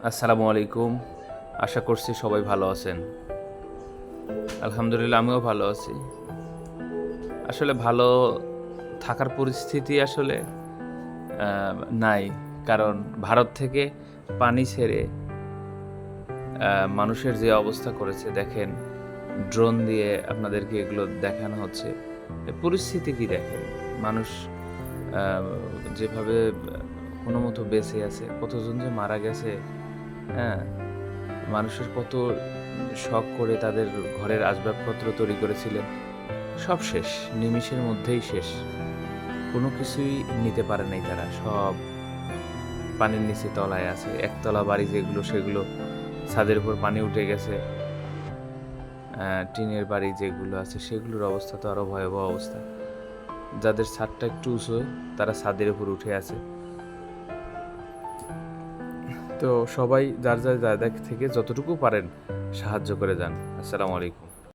আসসালামু আলাইকুম। আশা করছি সবাই ভালো আছেন। আলহামদুলিল্লাহ আমিও ভালো আছি। আসলে ভালো থাকার পরিস্থিতি আসলে আ নাই। কারণ ভারত থেকে পানি ছেড়ে মানুষের যে অবস্থা করেছে দেখেন, ড্রোন দিয়ে আপনাদেরকে এগুলো দেখানো হচ্ছে। পরিস্থিতি কি দেখেন? মানুষ আ যেভাবে কোনমতো বেঁচে আছে, কতজন যে মারা গেছে, হ্যাঁ? মানুষের কত শখ করে তাদের ঘরের আসবাবপত্র তৈরি করেছিলেন। সব শেষ। নিমিষের মধ্যেই শেষ। কোনো কিছুই নিতে পারে নাই তারা। সব পানির নিচে তলায় আছে। একতলা বাড়ি যেগুলো সেগুলো ছাদের উপর পানি উঠে গেছে। টিনের বাড়ি যেগুলো আছে সেগুলোর অবস্থা তো আরো ভয়াবহ অবস্থা। যাদের ছাদটা একটু উঁচু তারা ছাদের উপর উঠে আছে। তো সবাই যার যার জায়গা থেকে যতটুকু পারেন সাহায্য করে যান। আসসালামু আলাইকুম।